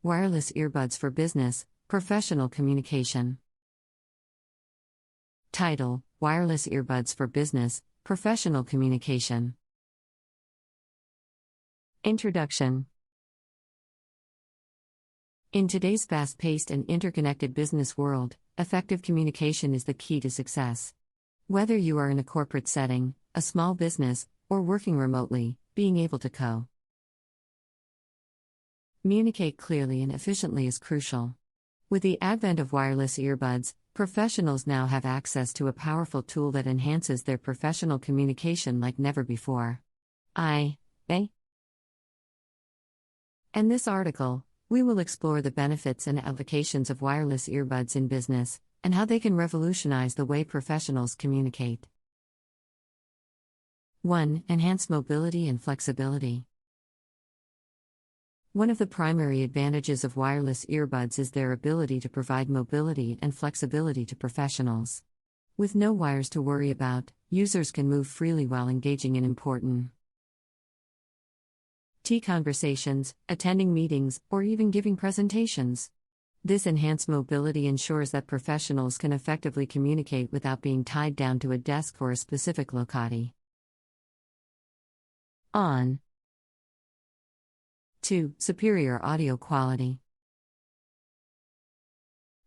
Wireless earbuds for business, professional communication. Title: Wireless earbuds for business, professional communication. Introduction. In today's fast-paced and interconnected business world, effective communication is the key to success. Whether you are in a corporate setting, a small business, or working remotely, being able to communicate clearly and efficiently is crucial. With the advent of wireless earbuds, professionals now have access to a powerful tool that enhances their professional communication like never before. In this article, we will explore the benefits and applications of wireless earbuds in business, and how they can revolutionize the way professionals communicate. 1. Enhance mobility and flexibility. One of the primary advantages of wireless earbuds is their ability to provide mobility and flexibility to professionals. With no wires to worry about, users can move freely while engaging in important conversations, attending meetings, or even giving presentations. This enhanced mobility ensures that professionals can effectively communicate without being tied down to a desk or a specific locale. 2. Superior audio quality.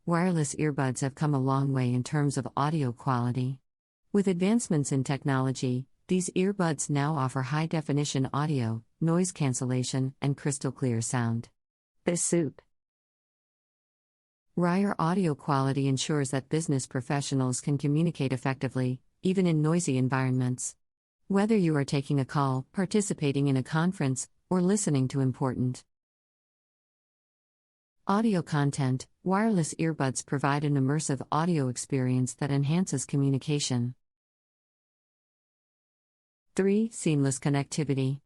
Wireless earbuds have come a long way in terms of audio quality. With advancements in technology, these earbuds now offer high-definition audio, noise cancellation, and crystal-clear sound. This superior audio quality ensures that business professionals can communicate effectively, even in noisy environments. Whether you are taking a call, participating in a conference, or listening to important audio content, wireless earbuds provide an immersive audio experience that enhances communication. 3. Seamless connectivity.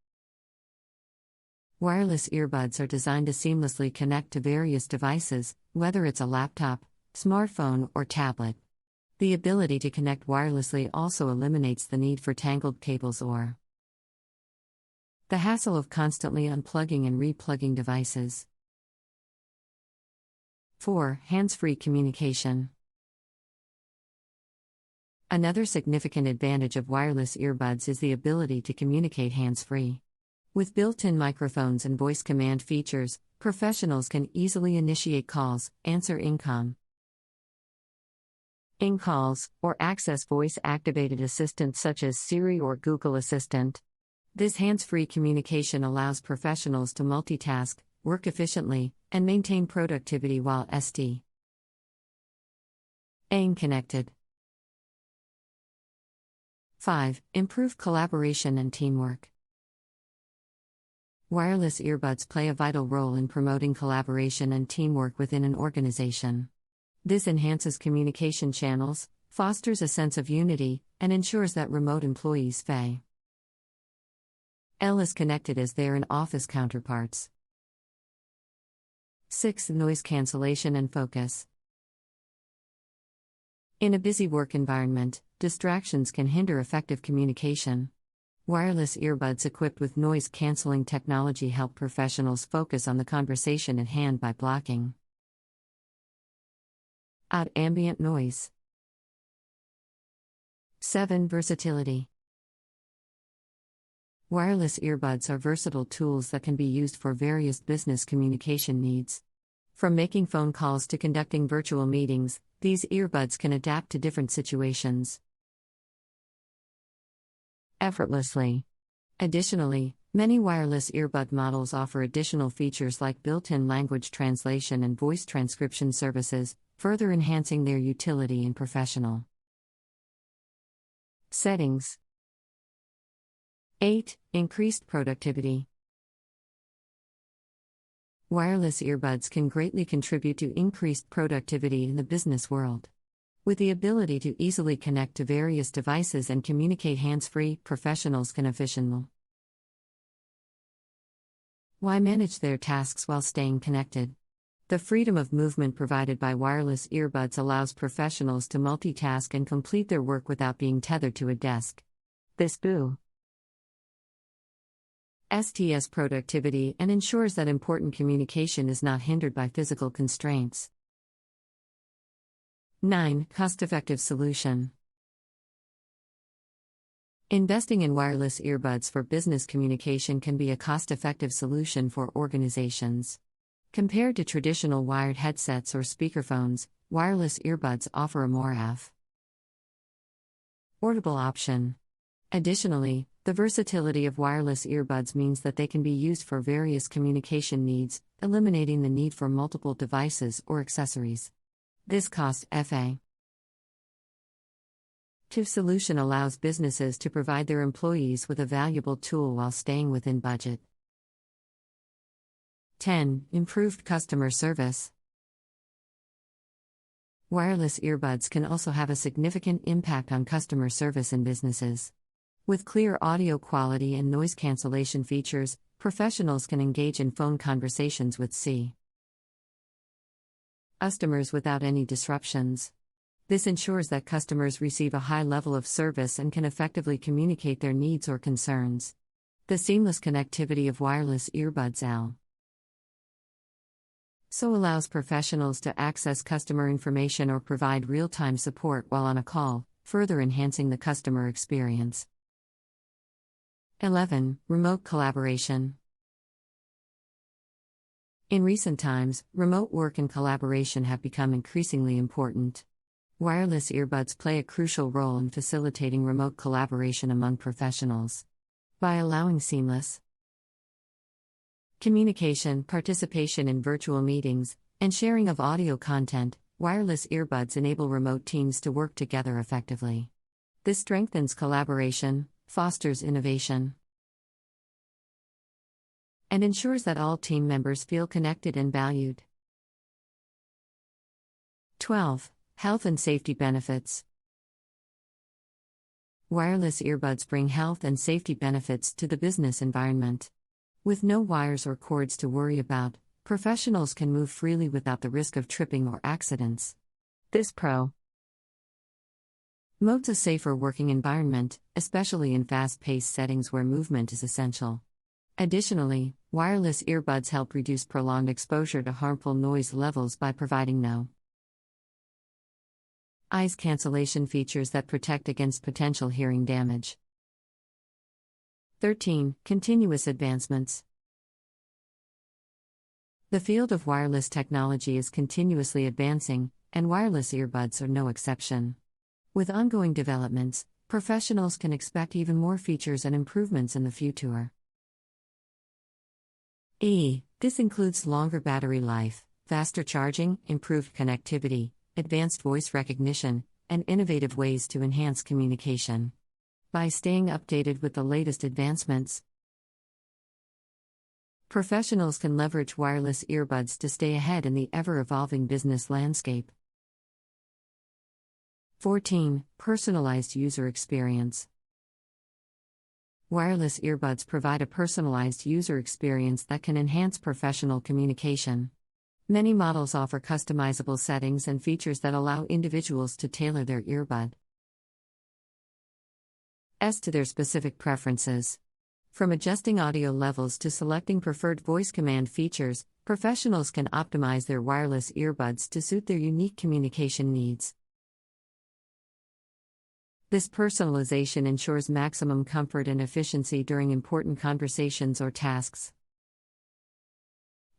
Wireless earbuds are designed to seamlessly connect to various devices, whether it's a laptop, smartphone, or tablet. The ability to connect wirelessly also eliminates the need for tangled cables or the hassle of constantly unplugging and replugging devices. 4. Hands-free communication. Another significant advantage of wireless earbuds is the ability to communicate hands-free. With built-in microphones and voice command features, professionals can easily initiate calls, answer incoming calls, or access voice-activated assistants such as Siri or Google Assistant. This hands-free communication allows professionals to multitask, work efficiently, and maintain productivity while staying connected. 5. Improve collaboration and teamwork. Wireless earbuds play a vital role in promoting collaboration and teamwork within an organization. This enhances communication channels, fosters a sense of unity, and ensures that remote employees feel as connected as their in-office counterparts. 6. Noise cancellation and focus. In a busy work environment, distractions can hinder effective communication. Wireless earbuds equipped with noise-canceling technology help professionals focus on the conversation at hand by blocking out ambient noise. 7. Versatility. Wireless earbuds are versatile tools that can be used for various business communication needs. From making phone calls to conducting virtual meetings, these earbuds can adapt to different situations effortlessly. Additionally, many wireless earbud models offer additional features like built-in language translation and voice transcription services, further enhancing their utility in professional settings. 8. Increased productivity. Wireless earbuds can greatly contribute to increased productivity in the business world. With the ability to easily connect to various devices and communicate hands-free, professionals can efficiently manage their tasks while staying connected. The freedom of movement provided by wireless earbuds allows professionals to multitask and complete their work without being tethered to a desk. This STS productivity and ensures that important communication is not hindered by physical constraints. 9. Cost-effective solution. Investing in wireless earbuds for business communication can be a cost-effective solution for organizations. Compared to traditional wired headsets or speakerphones, wireless earbuds offer a more affordable option. Additionally, the versatility of wireless earbuds means that they can be used for various communication needs, eliminating the need for multiple devices or accessories. This cost-effective solution allows businesses to provide their employees with a valuable tool while staying within budget. 10. Improved customer service. Wireless earbuds can also have a significant impact on customer service in businesses. With clear audio quality and noise cancellation features, professionals can engage in phone conversations with customers without any disruptions. This ensures that customers receive a high level of service and can effectively communicate their needs or concerns. The seamless connectivity of wireless earbuds also allows professionals to access customer information or provide real-time support while on a call, further enhancing the customer experience. 11. Remote collaboration. In recent times, remote work and collaboration have become increasingly important. Wireless earbuds play a crucial role in facilitating remote collaboration among professionals. By allowing seamless communication, participation in virtual meetings, and sharing of audio content, wireless earbuds enable remote teams to work together effectively. This strengthens collaboration, fosters innovation, and ensures that all team members feel connected and valued. 12. Health and safety benefits. Wireless earbuds bring health and safety benefits to the business environment. With no wires or cords to worry about, professionals can move freely without the risk of tripping or accidents. This promotes a safer working environment, especially in fast-paced settings where movement is essential. Additionally, wireless earbuds help reduce prolonged exposure to harmful noise levels by providing noise cancellation features that protect against potential hearing damage. 13. Continuous advancements. The field of wireless technology is continuously advancing, and wireless earbuds are no exception. With ongoing developments, professionals can expect even more features and improvements in the future. This includes longer battery life, faster charging, improved connectivity, advanced voice recognition, and innovative ways to enhance communication. By staying updated with the latest advancements, professionals can leverage wireless earbuds to stay ahead in the ever-evolving business landscape. 14. Personalized user experience. Wireless earbuds provide a personalized user experience that can enhance professional communication. Many models offer customizable settings and features that allow individuals to tailor their earbuds to their specific preferences. From adjusting audio levels to selecting preferred voice command features, professionals can optimize their wireless earbuds to suit their unique communication needs. This personalization ensures maximum comfort and efficiency during important conversations or tasks.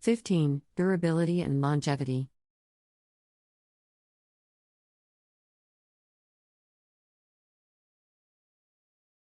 15. Durability and longevity.